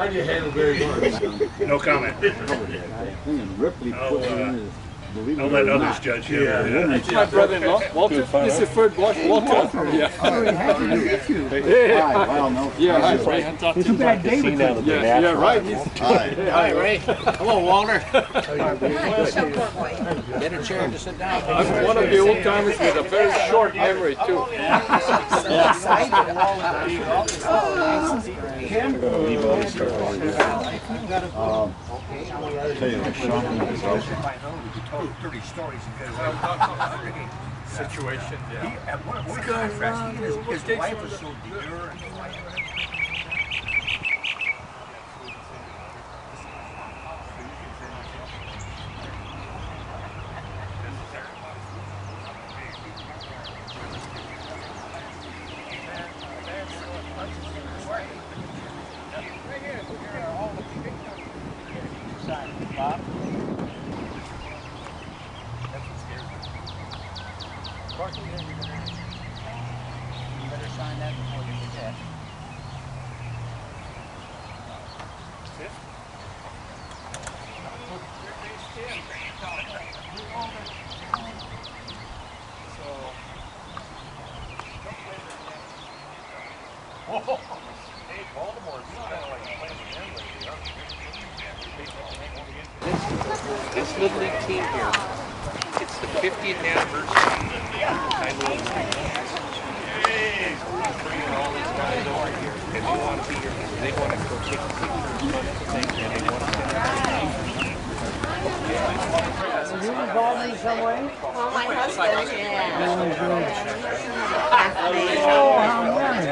How do you handle Barry Bonds? No comment. I'll let others judge him. It's my brother-in-law, Walter. This is Fred Walter. Yeah. Happy to meet you. Yeah, hi, Ray. It's a bad day with you. Yeah, right. Hi, Ray. Hello, Walter. Get a chair to sit down. I'm one of the old timers with a very short memory, too. Situation, yeah. His wife was so demure and quiet. You better sign that before you forget. This Little League team here, it's the 50th anniversary. Bringing all these guys over here, and they want to be here. They want to go take pictures and they want to Are you involved in some way? Well, my husband, yeah. Oh, how nice.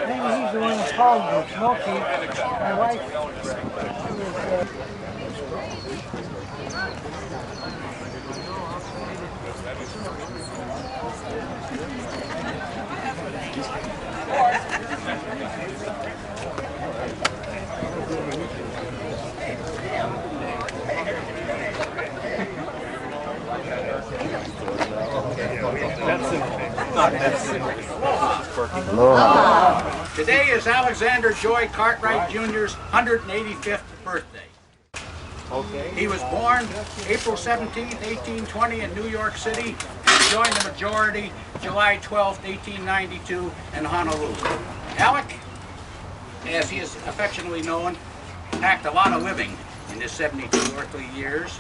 Maybe he's the one who called me, Smokey. My wife. Today is Alexander Joy Cartwright Jr.'s 185th birthday. He was born April 17, 1820 in New York City and joined the majority July 12, 1892 in Honolulu. Alec, as he is affectionately known, packed a lot of living in his 72 earthly years,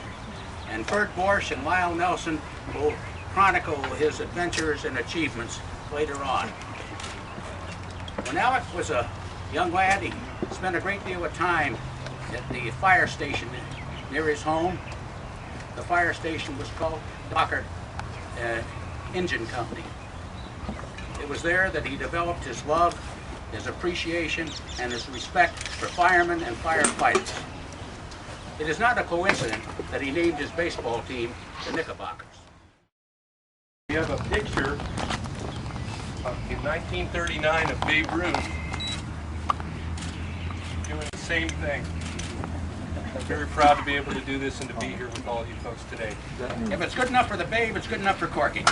and Bert Borsch and Lyle Nelson will chronicle his adventures and achievements later on. When Alec was a young lad, he spent a great deal of time at the fire station near his home. The fire station was called Dockard Engine Company. It was there that he developed his love, his appreciation, and his respect for firemen and firefighters. It is not a coincidence that he named his baseball team the Knickerbockers. We have a picture in 1939 of Babe Ruth doing the same thing. I'm very proud to be able to do this and to be here with all you folks today. If it's good enough for the Babe, it's good enough for Corky.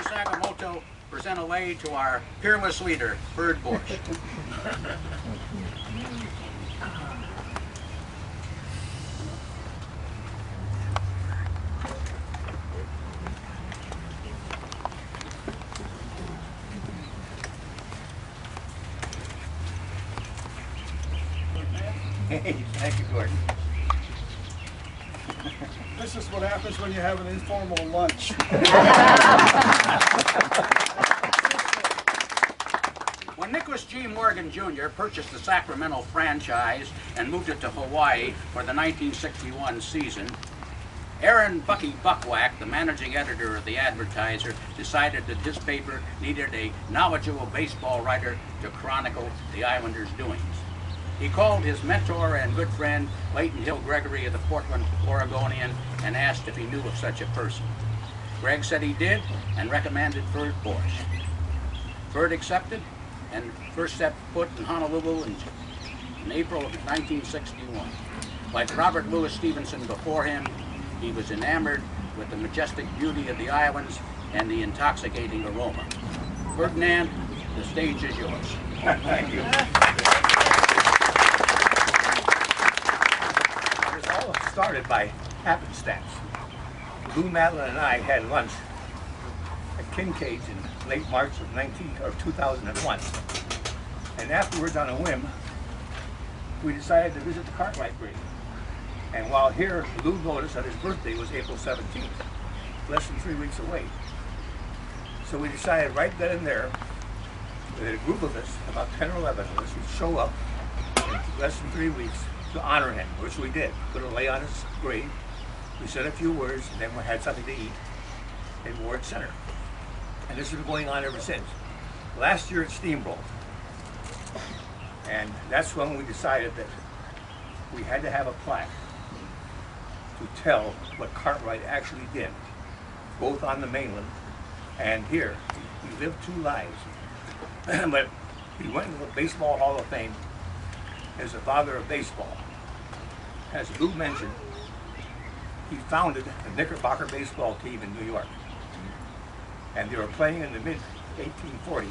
Sakamoto present a lei to our peerless leader, Bert Borsch. Hey, thank you, Gordon. This is what happens when you have an informal lunch. When When Nicholas G. Morgan Jr. purchased the Sacramento franchise and moved it to Hawaii for the 1961 season, Aaron Bucky Buckwhack, the managing editor of the Advertiser, decided that his paper needed a knowledgeable baseball writer to chronicle the Islanders' doings. He called his mentor and good friend, Leighton Hill Gregory of the Portland Oregonian, and asked if he knew of such a person. Greg said he did and recommended Ferd Bosch. Ferd accepted and first set foot in Honolulu in April of 1961. Like Robert Louis Stevenson before him, he was enamored with the majestic beauty of the islands and the intoxicating aroma. Ferdinand, the stage is yours. Thank you. It was all started by happenstance. Lou Madeline and I had lunch at Kincaid's in late March of 2001. And afterwards, on a whim, we decided to visit the Cartwright grave. And while here, Lou noticed that his birthday was April 17th, less than 3 weeks away. So we decided right then and there that a group of us, about 10 or 11 of us, would show up in less than 3 weeks to honor him, which we did. Put a lei on his grave, we said a few words, and then we had something to eat in Ward Center. And this has been going on ever since. Last year it steamrolled. And that's when we decided that we had to have a plaque to tell what Cartwright actually did, both on the mainland and here. He lived two lives. But he went into the Baseball Hall of Fame as the father of baseball. As Lou mentioned, he founded the Knickerbocker baseball team in New York. And they were playing in the mid-1840s,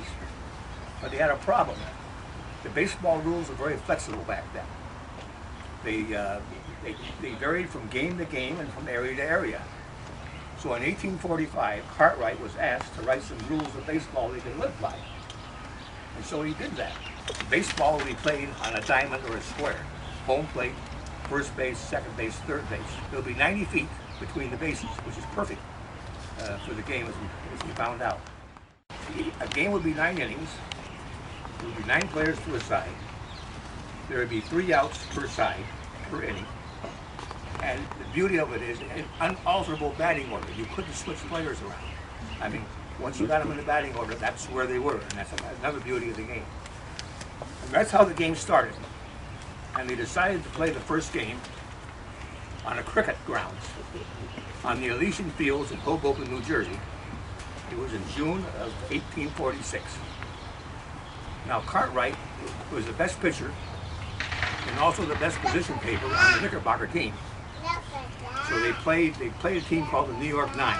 but they had a problem. The baseball rules were very flexible back then. They varied from game to game and from area to area. So in 1845, Cartwright was asked to write some rules of baseball they could live by. And so he did that. Baseball will be played on a diamond or a square. Home plate, first base, second base, third base. There'll be 90 feet between the bases, which is perfect for the game, as we found out. A game would be 9 innings. There would be 9 players to a side. There would be 3 outs per side, per inning. And the beauty of it is an unalterable batting order. You couldn't switch players around. I mean, once you got them in the batting order, that's where they were. And that's another beauty of the game. And that's how the game started. And they decided to play the first game on a cricket grounds on the Elysian Fields in Hoboken, New Jersey. It was in June of 1846. Now, Cartwright was the best pitcher and also the best position paper on the Knickerbocker team. So they played a team called the New York Nine.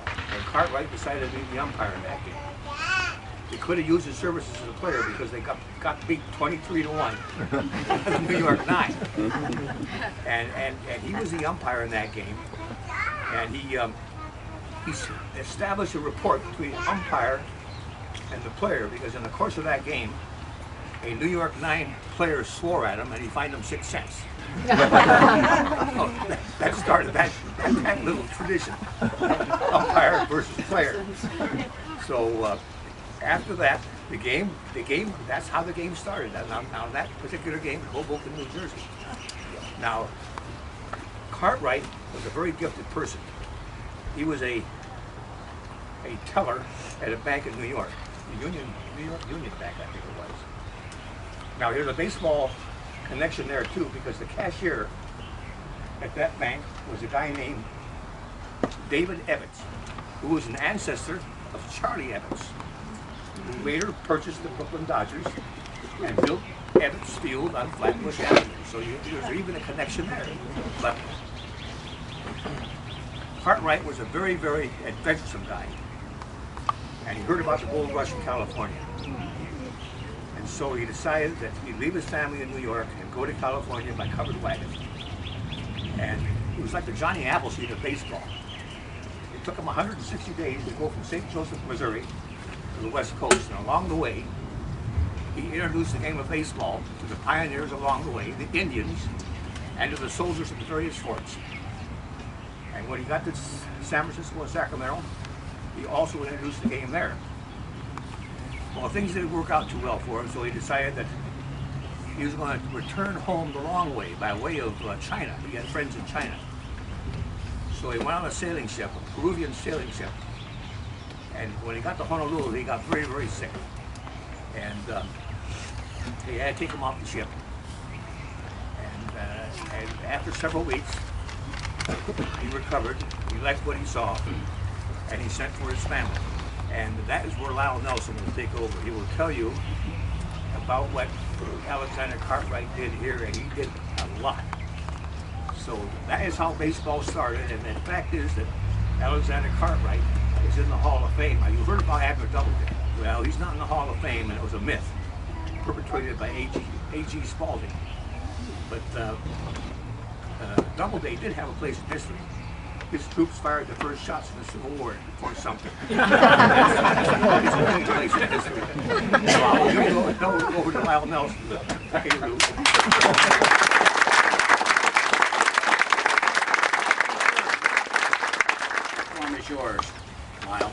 And Cartwright decided to be the umpire in that game. They could have used his services as a player because they got beat 23-1 the New York Nine. And he was the umpire in that game. And he established a rapport between the umpire and the player, because in the course of that game, a New York Nine player swore at him and he fined him 6 cents. That started that little tradition, umpire versus player. So after that, the game, that's how the game started. Now that particular game in Hoboken, New Jersey. Now, Cartwright was a very gifted person. He was a teller at a bank in New York, the New York Union Bank, I think it was. Now there's a baseball connection there too, because the cashier at that bank was a guy named David Evans, who was an ancestor of Charlie Evans, who later purchased the Brooklyn Dodgers and built Evans Field on Flatbush Avenue. So there's even a connection there. But Cartwright was a very, very adventuresome guy. And he heard about the gold rush in California. And so he decided that he'd leave his family in New York and go to California by covered wagon. And it was like the Johnny Appleseed of baseball. It took him 160 days to go from St. Joseph, Missouri to the West Coast. And along the way, he introduced the game of baseball to the pioneers along the way, the Indians, and to the soldiers of the various forts. And when he got to San Francisco and Sacramento, he also introduced the game there. Well, things didn't work out too well for him, so he decided that he was going to return home the long way, by way of China. He had friends in China. So he went on a sailing ship, a Peruvian sailing ship. And when he got to Honolulu, he got very, very sick. And they had to take him off the ship. And after several weeks, he recovered. He liked what he saw, and he sent for his family. And that is where Lyle Nelson will take over. He will tell you about what Alexander Cartwright did here, and he did a lot. So that is how baseball started, and the fact is that Alexander Cartwright is in the Hall of Fame. Now, you heard about Abner Doubleday. Well, he's not in the Hall of Fame, and it was a myth perpetrated by A.G. Spaulding. But Doubleday did have a place in history. His troops fired the first shots in the Civil War for something. That's his only place in history. So I'll give it over to Lyle Nelson. Okay, Lou. The form is yours, Lyle.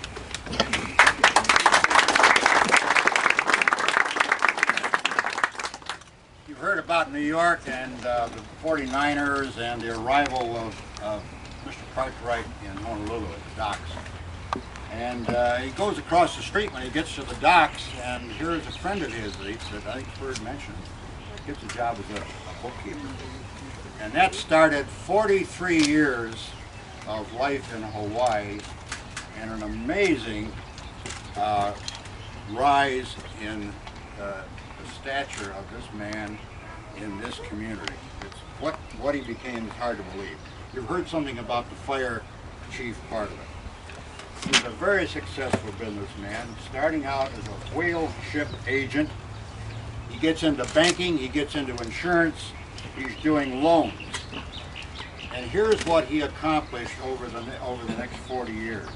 You've heard about New York and the 49ers and the arrival of Mr. Cartwright in Honolulu at the docks. And he goes across the street when he gets to the docks, and here's a friend of his that I think Bird mentioned, gets a job as a bookkeeper. And that started 43 years of life in Hawaii and an amazing rise in the stature of this man in this community. It's what he became is hard to believe. You've heard something about the fire chief part of it. He's a very successful businessman, starting out as a whale ship agent. He gets into banking, he gets into insurance, he's doing loans. And here's what he accomplished over the next 40 years.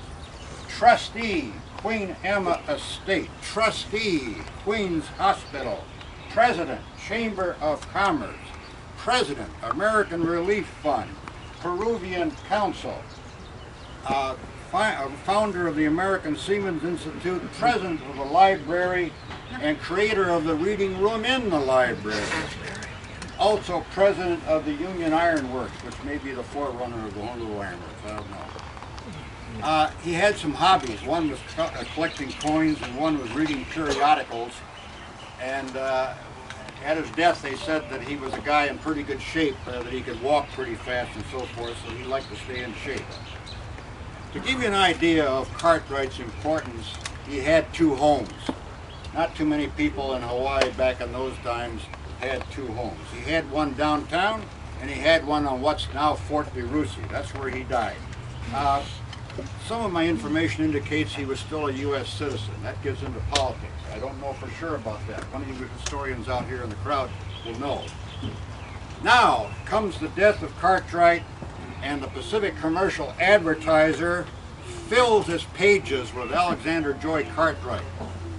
Trustee, Queen Emma Estate. Trustee, Queen's Hospital. President, Chamber of Commerce. President, American Relief Fund. Peruvian Council, founder of the American Seamen's Institute, president of the library, and creator of the reading room in the library. Also president of the Union Iron Works, which may be the forerunner of the Honolulu Iron Works, I don't know. He had some hobbies. One was collecting coins, and one was reading periodicals. And at his death, they said that he was a guy in pretty good shape, that he could walk pretty fast and so forth, so he liked to stay in shape. To give you an idea of Cartwright's importance, he had two homes. Not too many people in Hawaii back in those times had two homes. He had one downtown, and he had one on what's now Fort Virusi. That's where he died. Some of my information indicates he was still a U.S. citizen. That gives into politics. I don't know for sure about that. One of you historians out here in the crowd will know. Now comes the death of Cartwright, and the Pacific Commercial Advertiser fills its pages with Alexander Joy Cartwright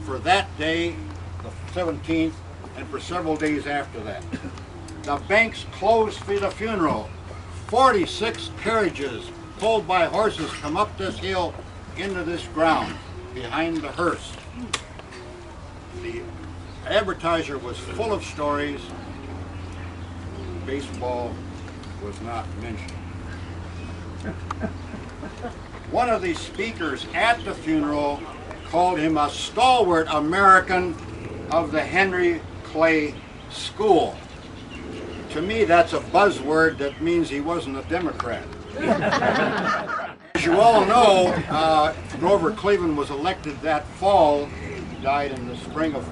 for that day, the 17th, and for several days after that. The banks closed for the funeral. 46 carriages pulled by horses come up this hill into this ground behind the hearse. The Advertiser was full of stories. Baseball was not mentioned. One of the speakers at the funeral called him a stalwart American of the Henry Clay School. To me, that's a buzzword that means he wasn't a Democrat. As you all know, Grover Cleveland was elected that fall. He died in the spring of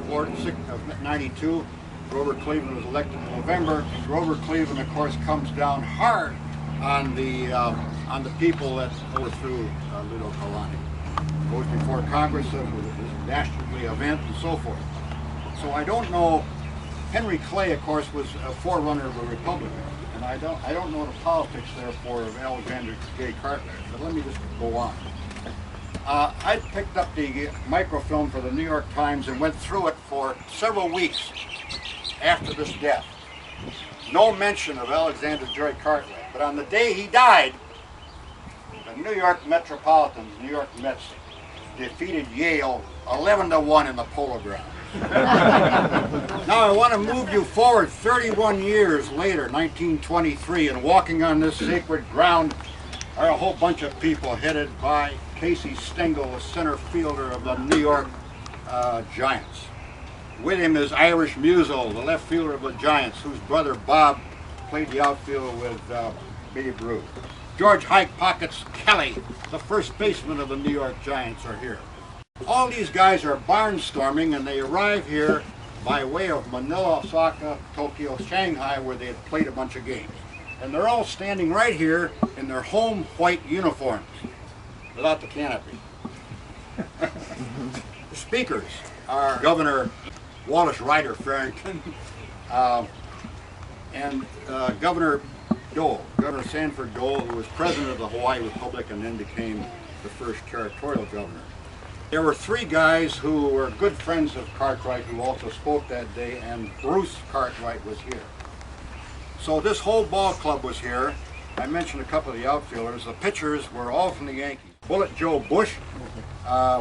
'92. Grover Cleveland was elected in November. Grover Cleveland, of course, comes down hard on the people that go through Little Kalani. Goes before Congress with a dastardly event and so forth. So I don't know. Henry Clay, of course, was a forerunner of a Republican. And I don't know the politics, therefore, of Alexander J. Cartwright, but let me just go on. I picked up the microfilm for the New York Times and went through it for several weeks after this death. No mention of Alexander J. Cartwright, but on the day he died, the New York Metropolitans, New York Mets, defeated Yale 11-1 in the Polo Grounds. Now I want to move you forward 31 years later, 1923, and walking on this sacred ground are a whole bunch of people headed by Casey Stengel, the center fielder of the New York Giants. With him is Irish Musial, the left fielder of the Giants, whose brother Bob played the outfield with Babe Ruth. George Hike Pockets Kelly, the first baseman of the New York Giants, are here. All these guys are barnstorming, and they arrive here by way of Manila, Osaka, Tokyo, Shanghai, where they had played a bunch of games. And they're all standing right here in their home white uniforms, without the canopy. The speakers are Governor Wallace Ryder Farrington and Governor Dole, Governor Sanford Dole, who was president of the Hawaii Republic and then became the first territorial governor. There were three guys who were good friends of Cartwright who also spoke that day, and Bruce Cartwright was here. So this whole ball club was here. I mentioned a couple of the outfielders. The pitchers were all from the Yankees. Bullet Joe Bush,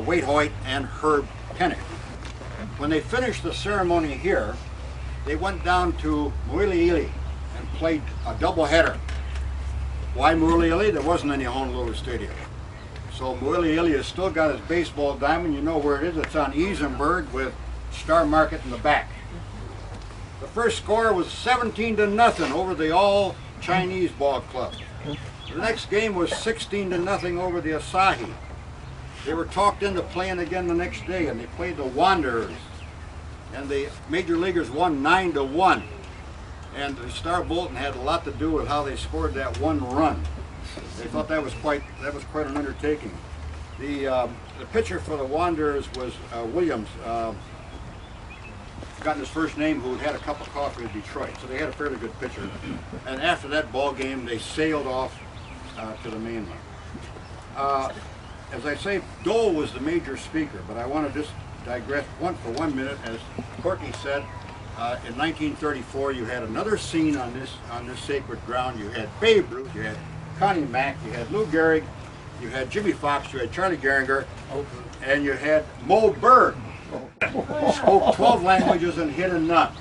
Wade Hoyt, and Herb Pennock. When they finished the ceremony here, they went down to Moiliili and played a doubleheader. Why Moiliili? There wasn't any Honolulu Stadium. So Moiliili has still got his baseball diamond. You know where it is. It's on Eisenberg with Star Market in the back. The first score was 17-0 over the all Chinese ball club. The next game was 16-0 over the Asahi. They were talked into playing again the next day, and they played the Wanderers. And the major leaguers won 9-1. And the Star Bolton had a lot to do with how they scored that one run. They thought that was quite an undertaking. The pitcher for the Wanderers was Williams, gotten his first name, who had had a cup of coffee in Detroit. So they had a fairly good pitcher. And after that ball game, they sailed off to the mainland. As I say, Dole was the major speaker, but I want to just digress for 1 minute. As Courtney said, in 1934, you had another scene on this sacred ground. You had Babe Ruth, you had Connie Mack, you had Lou Gehrig, you had Jimmy Fox, you had Charlie Gehringer, and you had Mo Berg. Spoke 12 languages and hit a nut.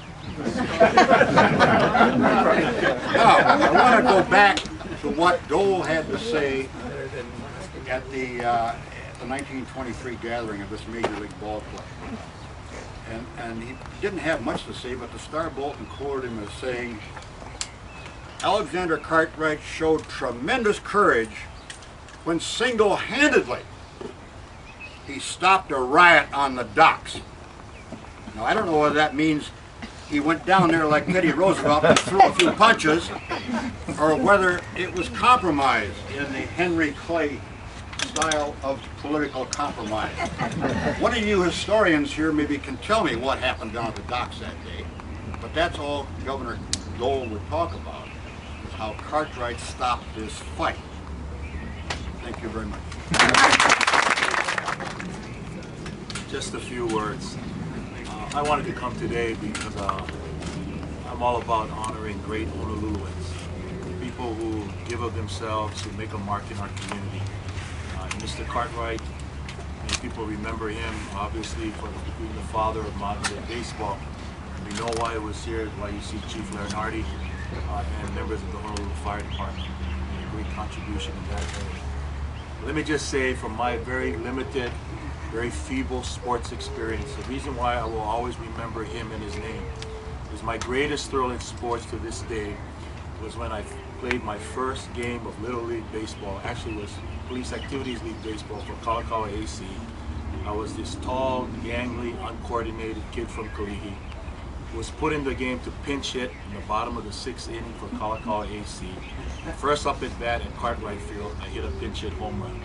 Now, I want to go back to what Dole had to say at the 1923 gathering of this Major League Ball Club. And he didn't have much to say, but the Star Bolton quoted him as saying, Alexander Cartwright showed tremendous courage when single-handedly he stopped a riot on the docks. Now, I don't know whether that means he went down there like Teddy Roosevelt and threw a few punches, or whether it was compromise in the Henry Clay style of political compromise. One of you historians here maybe can tell me what happened down at the docks that day, but that's all Governor Dole would talk about, is how Cartwright stopped this fight. Thank you very much. Just a few words. I wanted to come today because I'm all about honoring great Honoluluans, people who give of themselves, who make a mark in our community. Mr. Cartwright, many people remember him obviously for being the father of modern day baseball. And we know why he was here, why you see Chief Leonardi and members of the Honolulu Fire Department made a great contribution in that area. Let me just say, from my very limited, very feeble sports experience, the reason why I will always remember him and his name is my greatest thrill in sports to this day was when I played my first game of Little League Baseball. Actually, it was Police Activities League Baseball for Kalakaua AC. I was this tall, gangly, uncoordinated kid from Kalihi. Was put in the game to pinch hit in the bottom of the 6th inning for Kalakaua AC. First up at bat at Cartwright Field, I hit a pinch hit home run.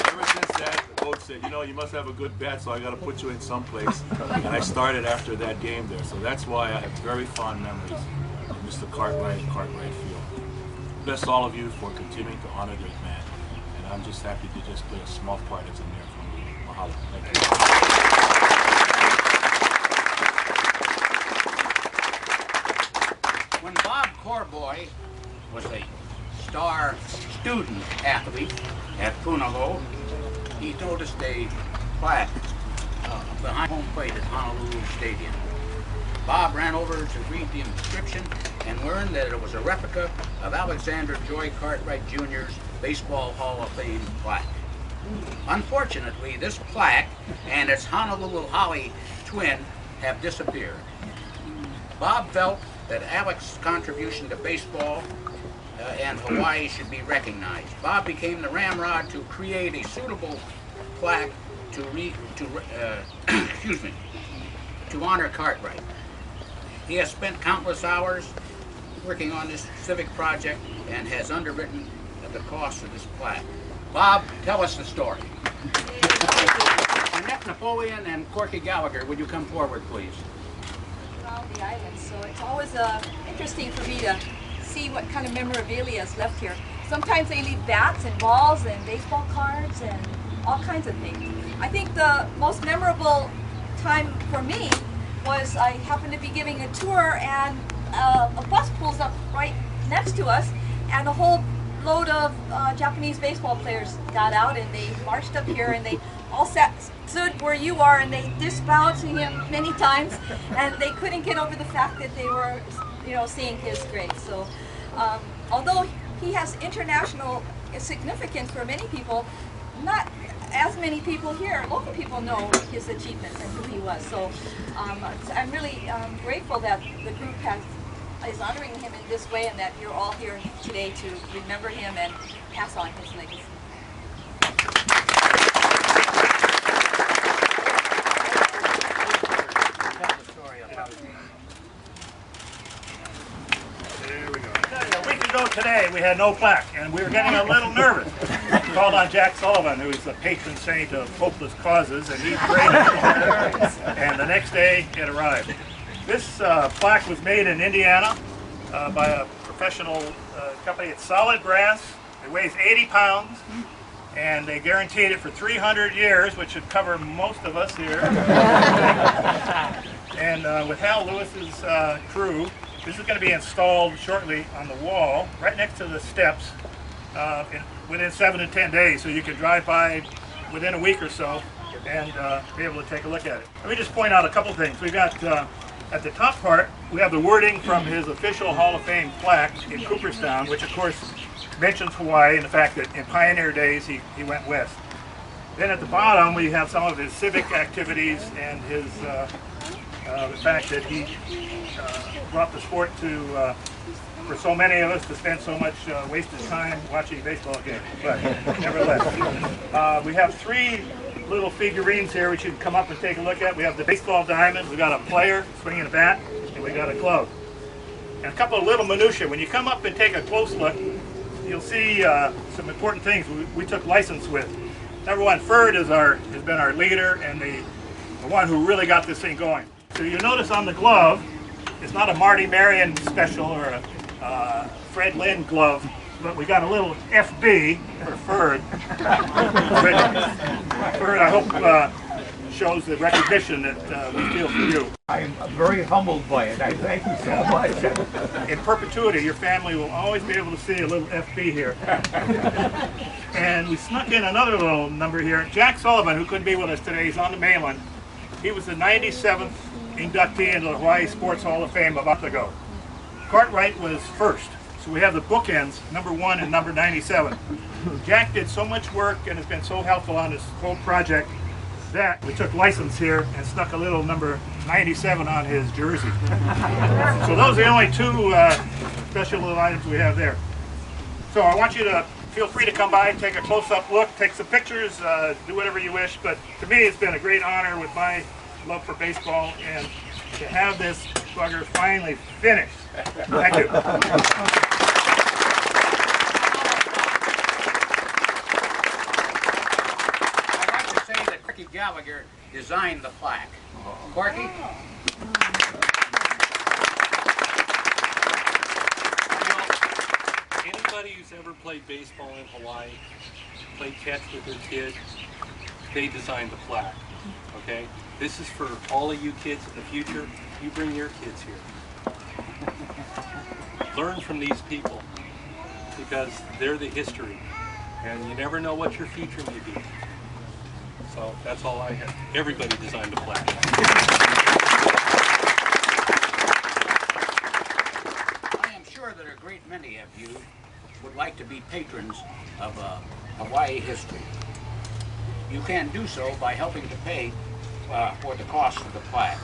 Ever since that, the coach said, you know, you must have a good bat, so I got to put you in someplace. And I started after that game there. So that's why I have very fond memories of Mr. Cartwright and Cartwright Field. Bless all of you for continuing to honor great man. And I'm just happy to just play a small part as a mayor for me. Mahalo. Thank you. When Bob Corboy was a star student athlete at Punahou, he noticed a plaque behind home plate at Honolulu Stadium. Bob ran over to read the inscription and learned that it was a replica of Alexander Joy Cartwright Jr.'s Baseball Hall of Fame plaque. Unfortunately, this plaque and its Honolulu Holly twin have disappeared. Bob felt that Alex's contribution to baseball and Hawaii should be recognized. Bob became the ramrod to create a suitable plaque to honor Cartwright. He has spent countless hours working on this civic project and has underwritten the cost of this plaque. Bob, tell us the story. Annette Napoleon and Corky Gallagher, would you come forward, please? Around the island, so it's always interesting for me to see what kind of memorabilia is left here. Sometimes they leave bats and balls and baseball cards and all kinds of things. I think the most memorable time for me was I happened to be giving a tour and a bus pulls up right next to us and a whole load of Japanese baseball players got out and they marched up here and they all stood where you are and they disbowed to him many times and they couldn't get over the fact that they were, seeing his grave. So although he has international significance for many people, not as many people here, local people know his achievements and who he was. So I'm really grateful that the group is honoring him in this way and that you're all here today to remember him and pass on his legacy. There we go. A week ago today, we had no plaque, and we were getting a little nervous. We called on Jack Sullivan, who is the patron saint of hopeless causes, and he's great. And the next day, it arrived. This plaque was made in Indiana by a professional company. It's solid brass. It weighs 80 pounds, and they guaranteed it for 300 years, which should cover most of us here. And with Hal Lewis's crew, this is going to be installed shortly on the wall, right next to the steps, within 7 to 10 days. So you can drive by within a week or so and be able to take a look at it. Let me just point out a couple things. We've got at the top part, we have the wording from his official Hall of Fame plaque in Cooperstown, which of course mentions Hawaii and the fact that in pioneer days he went west. Then at the bottom we have some of his civic activities and his the fact that he brought the sport to, for so many of us, to spend so much wasted time watching baseball games. But nevertheless, we have three little figurines here which you can come up and take a look at. We have the baseball diamond, we got a player swinging a bat, and we got a glove. And a couple of little minutiae. When you come up and take a close look, you'll see some important things we took license with. Number one, Ferd has been our leader and the one who really got this thing going. So you notice on the glove, it's not a Marty Marion special or a Fred Lynn glove, but we got a little FB for Ferd. Ferd, I hope shows the recognition that we feel for you. I'm very humbled by it. I thank you so much. In perpetuity, your family will always be able to see a little FB here. And we snuck in another little number here. Jack Sullivan, who couldn't be with us today, he's on the mainland. He was the 97th inductee into the Hawaii Sports Hall of Fame a month ago. Cartwright was first. So we have the bookends, number 1 and number 97. Jack did so much work and has been so helpful on this whole project that we took license here and stuck a little number 97 on his jersey. So those are the only two special little items we have there. So I want you to feel free to come by and take a close-up look, take some pictures, do whatever you wish. But to me, it's been a great honor with my love for baseball and to have this bugger finally finished. Thank you. Corky Gallagher designed the plaque. Corky? Anybody who's ever played baseball in Hawaii, played catch with their kid, they designed the plaque, okay? This is for all of you kids in the future. You bring your kids here. Learn from these people. because they're the history, and you never know what your future may be. So that's all I have. Everybody designed a flag. I am sure that a great many of you would like to be patrons of Hawaii history. You can do so by helping to pay for the cost of the plaque.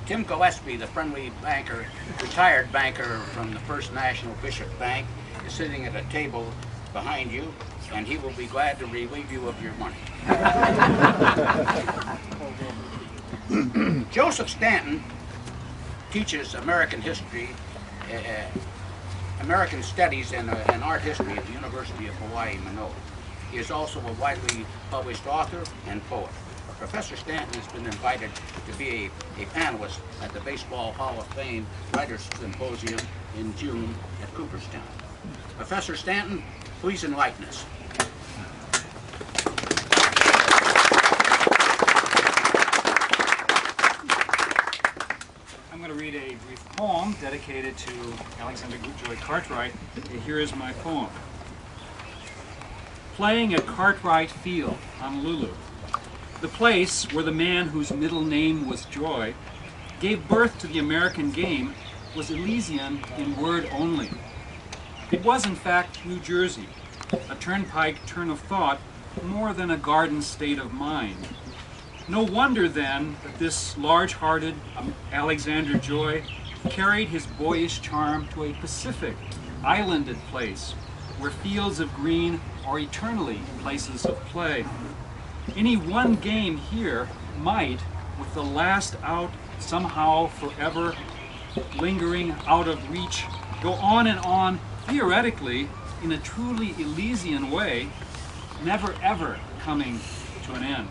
Tim Gillespie, the friendly banker, retired banker from the First National Bishop Bank, is sitting at a table behind you, and he will be glad to relieve you of your money. Joseph Stanton teaches American history, American studies and art history at the University of Hawaii, Manoa. He is also a widely published author and poet. Professor Stanton has been invited to be a panelist at the Baseball Hall of Fame Writers Symposium in June at Cooperstown. Professor Stanton, please enlighten us. I'm going to read a brief poem dedicated to Alexander Joy Cartwright. Here is my poem. Playing at Cartwright Field, Honolulu. The place where the man whose middle name was Joy gave birth to the American game was Elysian in word only. It was in fact New Jersey, a turnpike turn of thought more than a garden state of mind. No wonder then that this large-hearted Alexander Joy carried his boyish charm to a Pacific, islanded place where fields of green are eternally places of play. Any one game here might, with the last out somehow forever lingering out of reach, go on, theoretically, in a truly Elysian way, never ever coming to an end.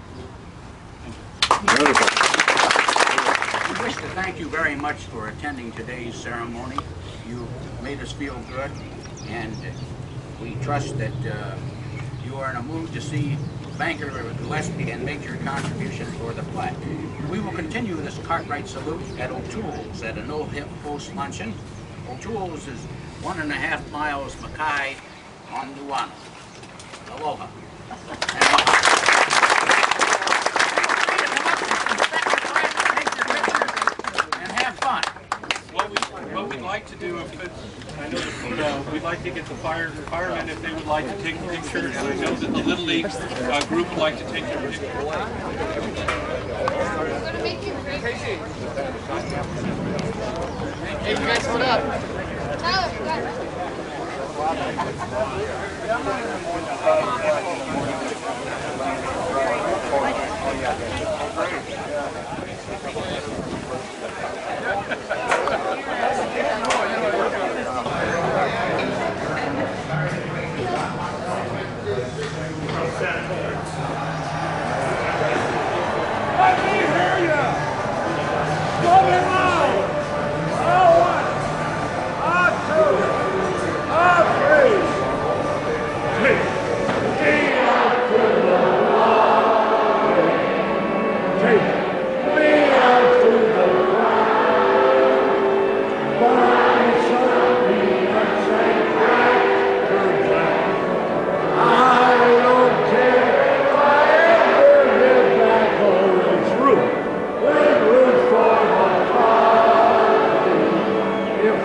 We wish to thank you very much for attending today's ceremony. You made us feel good, and we trust that you are in a mood to see Banker Gillespie and make your contribution for the plaque. We will continue this Cartwright salute at O'Toole's at a no-hip post luncheon. O'Toole's is 1.5 miles Mackay on Nuuanu. Aloha. And have fun. What we'd like to do, I know that we'd like to get the firemen if they would like to take pictures. I know that the Little League group would like to take their pictures. Hey, you guys, what up? If